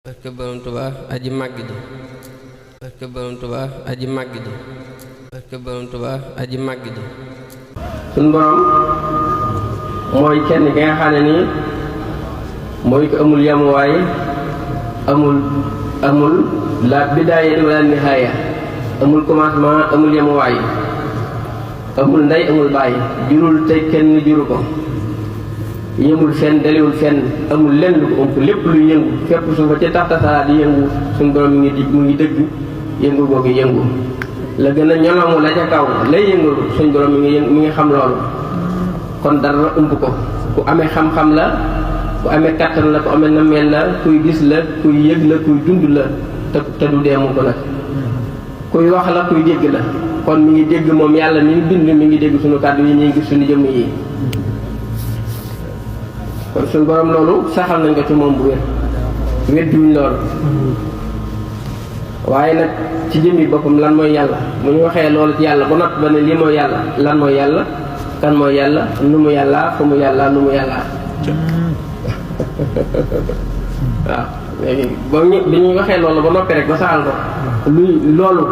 barke Borom Tuubaa aji màgg ji barke Borom Tuubaa aji màgg ji barke Borom Tuubaa aji màgg ji suñ borom mooy kenn ki nga xam ne nii mooy ko amul yamuwaay amul la bidaaya wala nihaaya amul commencement amul yamuwaay amul ndey amul bàyyi jurul tey kenn juru ko yëngul fenn daliwul fenn amul lenn lu ko ëmp lépp luy yëngu fépp suufa ca taxtasaraa di yëngu suñu borom mu ngi dëgg yëngu googu yëngu la gën a ñolomu la ca kaw lay yëngu suñu borom mi ngi xam loolu kon dara ëmp ko ku amee xam-xam la ku amee kattan la ku amee nameel la kuy gis la kuy yëg la kuy dund la te du dee mu ko nag kuy wax la kuy dégg la kon mi ngi dégg moom yàlla mi ngi bind mi ngi dégg suñu kàddu yi ñuy gis suñu jëmm yi kon suñu borom loolu saxal nañ ko ci moom bu wér wedduñ loolu waaye nag ci jëmmi boppam lan mooy yàlla bu ñu waxee loolu ci yàlla ba noppi ba ne lii mooy yàlla lan mooy yàlla kan mooy yàlla nu mu yàllaa fu mu yàllaa nu mu yàllaa waaw léegi bi ñu waxee loolu ba noppi rek ba saxal ko luy loolu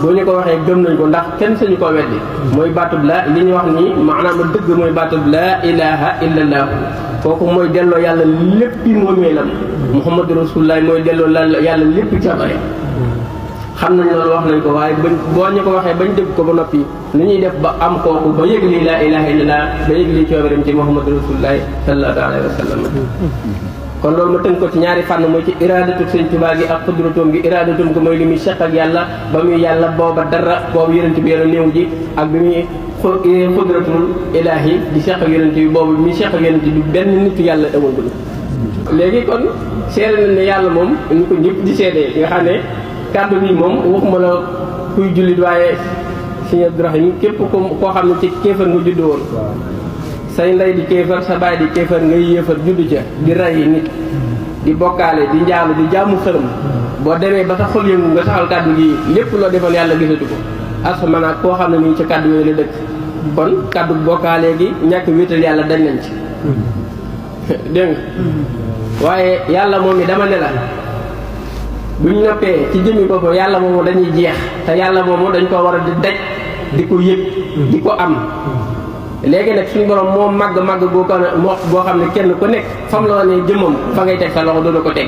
boo ñu ko waxee gëm nañ ko ndax kenn sañu ko weddi mooy baatub la li ñu wax nii maanaam dëgg mooy baatub laa ilaha illallah kooku mooy delloo yàlla léppi moomeelam muhammadu rasulullah mooy delloo yàlla lépp cabare xam nañ loolu wax nañ ko waaye boo ñu ko waxee bañ dégg ko ba noppi ni ñuy def ba am kooku ba yëg lii laa ilaha illallah ba yëg lii coobareem ci muhammadu rasulullah sallallahu alayhi wa sallam kon loolu ma tënk ko ci ñaari fànn mooy ci iradatu sëñ Tuubaa gi ak xudratoom gi iradatum ko mooy li muy seq ak yàlla ba muy yàlla booba dara boobu yonent bi yàlla néew ji ak bi muy xudratul ilaahi di seq ak yonent bi boobu muy seq ak yonent bi benn nitu yàlla amagul. léegi kon seede nañ ne yàlla moom ñu ko ñëpp di seedee nga xam ne kàddu bi moom waxuma la kuy jullit waaye sëñ Abdourahim képp koo xam ne ci kéefar nga judd woon say ndey di kéefar sa baay di kéefar ngay yéefar juddu ca di rey nit di bokkaale di njaalu di jaamu xërëm boo demee ba sa xol yëngu nga saxal kàddu gi lépp loo defoon yàlla gisatu ko asamaanaat koo xam ne nii ci kàddu yooyu la dëkk kon kàddu bokkaale gi ñàkk wéetal yàlla dañ nañ ci dégg nga waaye yàlla moom mi dama ne la buñ noppee ci jëmmi boppam yàlla moomu dañuy jeex te yàlla moomu dañ ko war a di daj di ko yëg di ko am léegi nag suñu borom moo màgg boo xam ne kenn ku nekk fam la wane jëmmam fa ngay teg sa loxo dootoo ko teg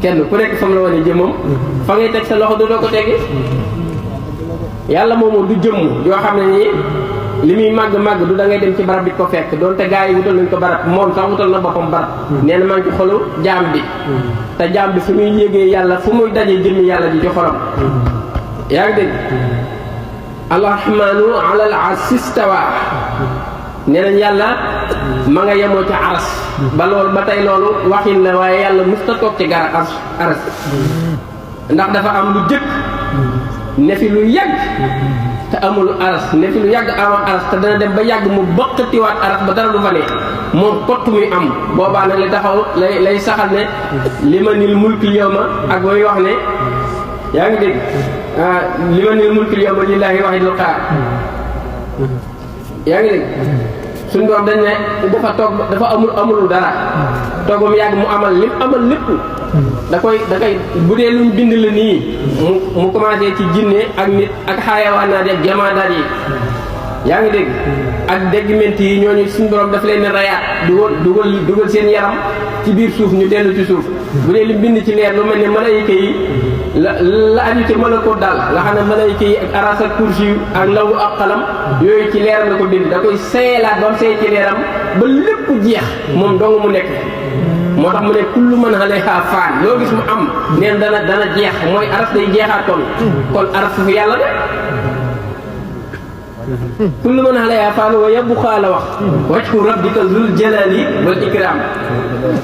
kenn ku nekk fam la wane jëmmam fa ngay teg sa loxo dootoo ko teg yàlla moomu du jëmm yoo xam ne nii li muy màgg du da ngay dem ci barab bi ko fekk doonte gaa yi wutal nañ ko barab moom sax wutal na boppam barab nee na maa ngi ci xolu jaam bi te jaam bi fu muy yégee yàlla fu muy dajee jëmmi yàlla ji ci xolam yaa ngi dégg arrahmaanu ala al arsi stawa nee nañ yàlla ma nga yemoo ci aras ba loolu ba tey loolu waxin la waaye yàlla musta toog ci gara aras ndax dafa am lu jëkk ne fi lu yàgg te amul aras ne fi lu yàgg amul aras te dana dem ba yàgg mu bëqatiwaat aras ba dara du fa ne moom kott muy am boobaa nag li taxaw lay saxal ne limanil mulki yawma ak way wax ne yaa ngi dégg limanil mulki yawma lillahi wahidul qahhar yaa ngi dégg suñ doon dañ ne dafa toog dafa amul dara toogam yàgg mu amal lépp da koy bu dee luñ bind la nii mu commencé ci jinne ak nit ak xaayawaanaat ak jamaadaat yi yaa ngi dégg ak déggment yi ñooñu suñ borom daf leen rayaat dugal seen yaram ci biir suuf ñu dellu ci suuf bu dee li bind ci leer lu mel ne malayka yi la aju ci malakut daal nga xam ne malayka yi ak aras ak kursi ak lawu ak xalam yooyu ci leeram la ko bind da koy seeyalaat ba mu seey ci leeram ba lépp jeex moom dong mu nekk moo tax mu ne kullu man alayha faan loo gis mu am neen dana jeex mooy aras day jeexaat kon aras fu yàlla de kullu man alayha faan wa yabqa la wax wajhu rabbika zul jalali wal ikram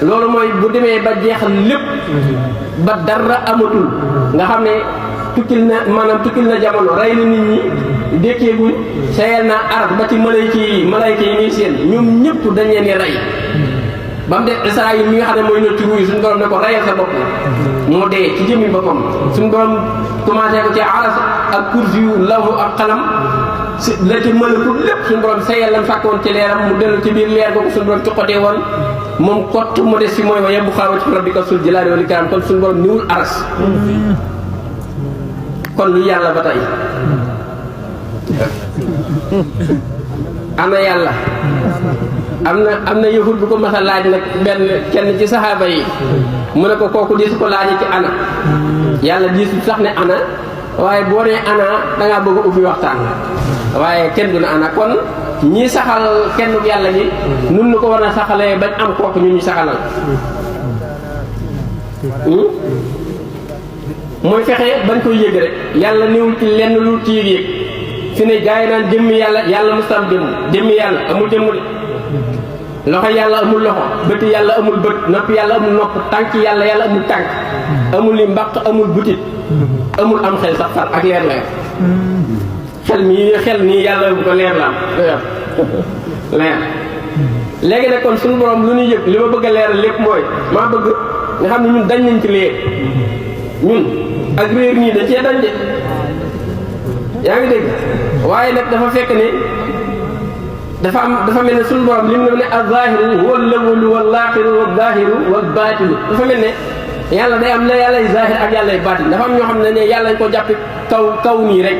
loolu mooy bu demee ba jeexal lépp ba dara amatul nga xam ne tukkil na jamono rey na nit ñi dékkeeguñ sayal na aras ba ci malayka yi ñuy seen ñoom ñëpp dañ leen di rey ba mu def Israayil mi nga xam ne mooy nëtt ruuy suñu borom ne ko reyal sa bopp moo dee ci jëmmi boppam suñu borom commencé ko ci aras ak kursi yu lawu ak xalam si la ci mënakul lépp suñu borom sayal lam fàkkoon ci leeram mu dellu ci biir leer googu suñu borom coqatee woon moom kott mu des fi mooy wa yebbu xaawati rabbika sul jalaali wal ikraam kon suñu borom niwul aras kon lu yàlla ba tey ana yàlla am na yëful bu ko mas a laaj nag benn kenn ci saxaaba yi mu ne ko kooku diisu ko laajee ci ana yàlla diisu sax ne ana waaye boo nee ana dangaa bëgg ubbi waxtaan waaye kenn du ne ana kon ñi saxal kenn yàlla gi nun nu ko war a saxalee bañ am kooku ñu saxalal mooy fexe bañ koy yëg rek yàlla néewul ci lenn lu ci yëg fi ne gaa yi naan jëmmi yàlla mustam jëmmi yàlla amul jëmm de loxo yàlla amul loxo bëti yàlla amul bët nopp yàlla amul nopp tànk yàlla amul tànk amul li mbaq amul butit amul am xel sax far ak leer xel nii yàlla bu ko leer la am leer léegi nag kon suñu borom lu ñuy yëg li ma bëgg a leeral lépp mooy maa bëgg nga xam ne ñun dañ nañ ci leer ñun ak réer nii da cee dañ de yaa ngi dégg waaye nag dafa fekk ne dafa mel ne suñu borom lim ne az-zaahiru huwa al-awwalu wal-aaxiru waz-zaahiru wal-baatinu dafa mel ne yàlla day am la yàllay zaahir ak yàllay baatin dafa am ñoo xam ne yàlla ñu ko jàppe kaw nii rek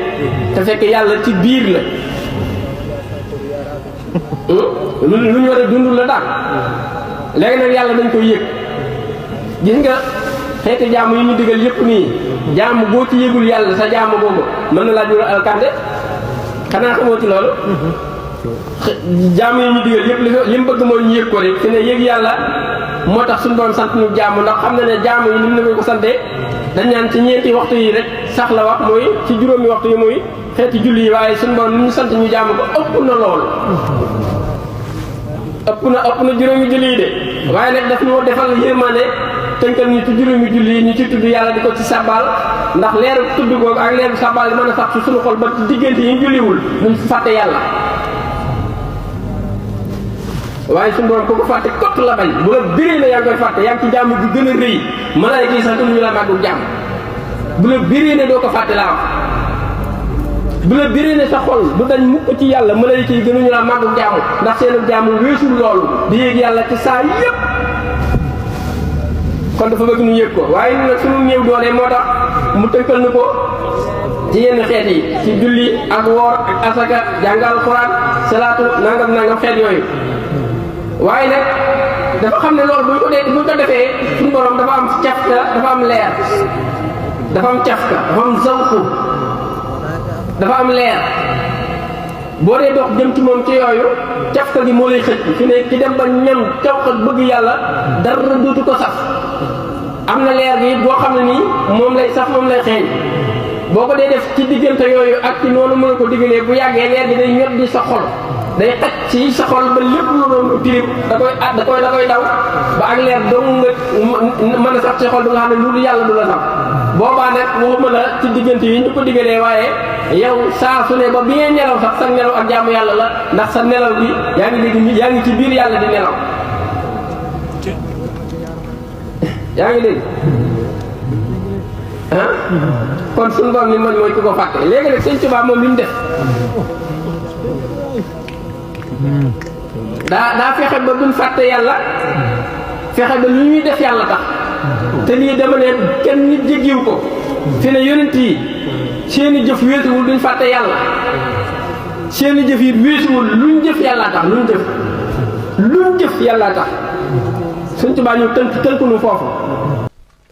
te fekk yàlla ci biir la lu ñu war a dund la daal léegi nag yàlla dañ koy yëg gis nga xeeti jaamu yi ñu digal yëpp nii jaamu boo ci yëgul yàlla sa jaamu boobu mën na laa jural alkande xanaa xamoo ci loolu jaamu yi ñu digal yëpp li mu bëgg mooy ñu yëg ko rek fi ne yëg yàlla moo tax suñu borom sant ñu jaamu ndax xam na ne jaamu yi ni mu la ko santee dañ naan ci ñeenti waxtu yi rek sax la wax mooy ci juróomi waxtu yi muy xeeti julli yi waaye suñu borom ni ñu sant ñu jaamu ko ëpp na loolu ëpp na juróomi julli yi de waaye nag daf ñu defal yërmande tënkal ñu ci juróomi julli yi ñu ci tudd yàlla di ko ci sabal ndax leeru tudd googu ak leeru sabal mën a sax ci suñu xol ba ci diggante yi ñu julliwul duñ fàtte yàlla waaye suñu borom ku ko fàtte kott la bañ bu la biree na yaa ngi koy fàtte yaa ngi ci jàmm bi gën a rëy malaayka yi sax duñu la màggu jàmm bu la biree ne doo ko fàtte laa wax bu la biree ne sa xol du dañ mukk ci yàlla malaayka yi gënuñu la màggu jàmm ndax seenu jàmm weesul loolu di yéeg yàlla ci saa yépp kon dafa bëgg ñu yëg ko waaye ñun nag suñu néew doole moo tax mu tënkal nu ko ci yenn xeet yi ci julli ak woor ak asaka jàngal Alxuraan salaatu nangam xeet yooyu waaye nag dafa xam ne loolu buñ ko defee suñu borom dafa am cafka dafa am leer dafa am cafka dafa am zawku dafa am leer boo dee dox jëm ci moom ci yooyu cafka gi moo lay xëcc fi ne ci dem ba ñam cawka bëgg yàlla dara dootu ko saf am na leer gi boo xam ne nii moom lay saf moom lay xeeñ boo ko dee def ci diggante yooyu ak ci noonu mën ko diggalee bu yàggee leer gi day ñot di sa xol day xaj ci sa xol ba lépp lu doon tilim da koy daw ba ak leer dong nga mën a sax ci xol bi nga xam ne lu yàlla du la sax boobaa nag waxuma la ci diggante yi ñu ko diggalee waaye yow saa su ne ba bi ngay nelaw sax sa nelaw ak jaamu yàlla la ndax sa nelaw bi yaa ngi dégg yaa ngi ci biir yàlla di nelaw yaa ngi dégg ah kon suñu borom li mooy ku ko fàtte léegi nag Sëñ Tuubaa moom li mu def daa fexe ba duñ fàtte yàlla fexe ba lu ñuy def yàlla tax te lii dama ne kenn nit jéggiw ko fi ne yonent yi seeni jëf wéesuwul duñ fàtte yàlla seeni jëf yi wéesuwul luñ jëf yàllaa tax luñ jëf yàllaa tax Sëñ Tuubaa ñu tënk nu foofu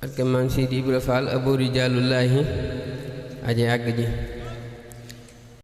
ak maam Seydi Ibra Fall abori jàllullaahi aje àgg ji